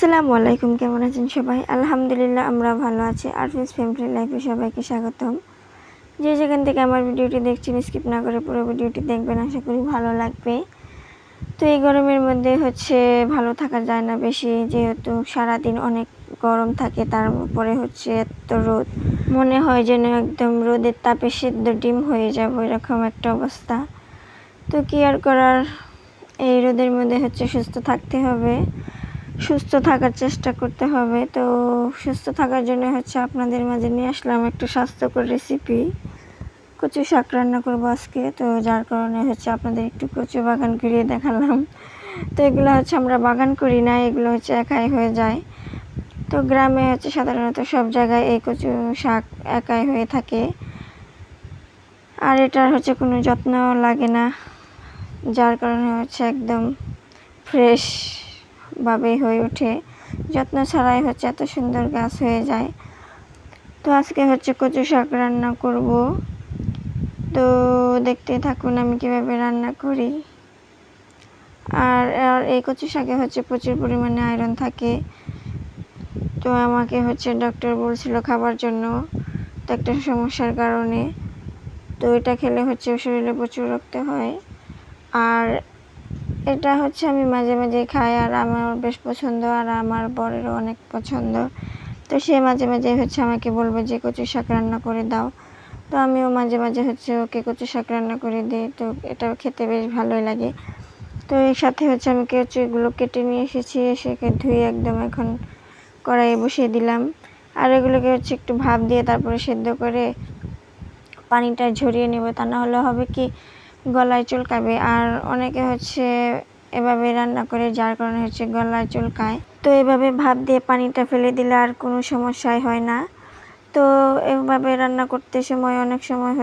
আসসালামু আলাইকুম, কেমন আছেন সবাই? আলহামদুলিল্লাহ আমরা ভালো আছি। আরফিস ফ্যামিলি লাইফে সবাইকে স্বাগতম। যে যেখান থেকে আমার ভিডিওটি দেখছেন স্কিপ না করে পুরো ভিডিওটি দেখবেন, আশা করি ভালো লাগবে। তো এই গরমের মধ্যে ভালো থাকা যায় না বেশি, যেহেতু সারাদিন অনেক গরম থাকে, তার উপরে এত রোদ, মনে হয় যেন একদম রোদের তাপে সেদ্ধ ডিম হয়ে যাবো, এরকম একটা অবস্থা। তো কি আর করার, এই রোদের মধ্যে সুস্থ থাকতে হবে, সুস্থ থাকার চেষ্টা করতে হবে। তো সুস্থ থাকার জন্য আপনাদের মাঝে নিয়ে আসলাম একটু স্বাস্থ্যকর রেসিপি। কচু শাক রান্না করবো আজকে, তো যার কারণে আপনাদের একটু কচু বাগান ঘুরিয়ে দেখালাম। তো এগুলো আমরা বাগান করি না, এগুলো একাই হয়ে যায়। তো গ্রামে সাধারণত সব জায়গায় এই কচু শাক একাই হয়ে থাকে, আর এটার কোনো যত্ন লাগে না, যার কারণে একদম ফ্রেশ ভাবে হয়ে ওঠে, যত্ন ছাড়াই এত সুন্দর গাছ হয়ে যায়। তো আজকে কচু শাক রান্না করব, তো দেখতে থাকুন আমি কিভাবে রান্না করি। আর এই কচু শাকে প্রচুর পরিমাণে আয়রন থাকে, তো আমাকে ডক্টর বলছিল খাবার জন্য, তো একটা সমস্যার কারণে। তো এটা খেলে শরীরে প্রচুর রক্ত হয়, আর এটা আমি মাঝে মাঝে খাই, আর আমার বেশ পছন্দ, আর আমার বরেরও অনেক পছন্দ। তো সে মাঝে মাঝে আমাকে বলবে যে কচু শাক রান্না করে দাও, তো আমিও মাঝে মাঝে ওকে কচু শাক রান্না করে দিই। তো এটাও খেতে বেশ ভালোই লাগে। তো এর সাথে আমি কচুগুলো কেটে নিয়ে এসেছি, এসে ধুয়ে একদম এখন কড়াইয়ে বসিয়ে দিলাম। আর এগুলোকে একটু ভাপ দিয়ে তারপরে সেদ্ধ করে পানিটা ঝরিয়ে নেব, তা না হলে হবে কি গলায় চুলকাবে। আর অনেকে এভাবে রান্না করে, যার কারণে গলায় চুলকায়। তো এভাবে ভাপ দিয়ে পানিটা ফেলে দিলে আর কোনো সমস্যাই হয় না। তো এভাবে রান্না করতে সময় অনেক সময়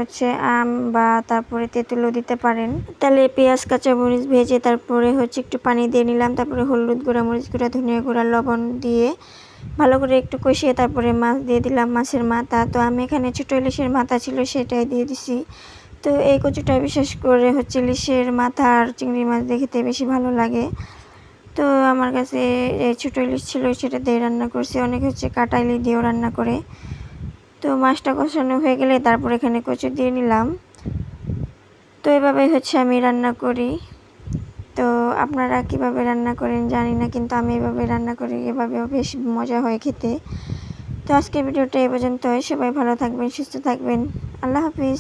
আম বা তারপরে তেঁতুলও দিতে পারেন। তাহলে পেঁয়াজ কাঁচামরিচ ভেজে তারপরে একটু পানি দিয়ে নিলাম, তারপরে হলুদ গুঁড়া, মরিচ গুঁড়া, ধনিয়া গুঁড়া, লবণ দিয়ে ভালো করে একটু কষিয়ে তারপরে মাছ দিয়ে দিলাম, মাছের মাথা। তো আমি এখানে ছোটো ইলিশের মাথা ছিল, সেটাই দিয়ে দিছি। তো এই কচুটা বিশেষ করে ইলিশের মাথা আর চিংড়ি মাছ দিয়ে খেতে বেশি ভালো লাগে। তো আমার কাছে এই ছোটো ইলিশ ছিল, সেটা দিয়ে রান্না করছি। অনেকে কাটা ইলিশ দিয়েও রান্না করে। তো মাছটা কষানো হয়ে গেলে তারপর এখানে কচু দিয়ে নিলাম। তো এভাবে আমি রান্না করি। তো আপনারা কিভাবে রান্না করেন জানি না, কিন্তু আমি এভাবে রান্না করি, এভাবেও বেশ মজা হয় খেতে। তো আজকে ভিডিওটা এই পর্যন্তই। সবাই ভালো থাকবেন, সুস্থ থাকবেন। আল্লাহ হাফিজ।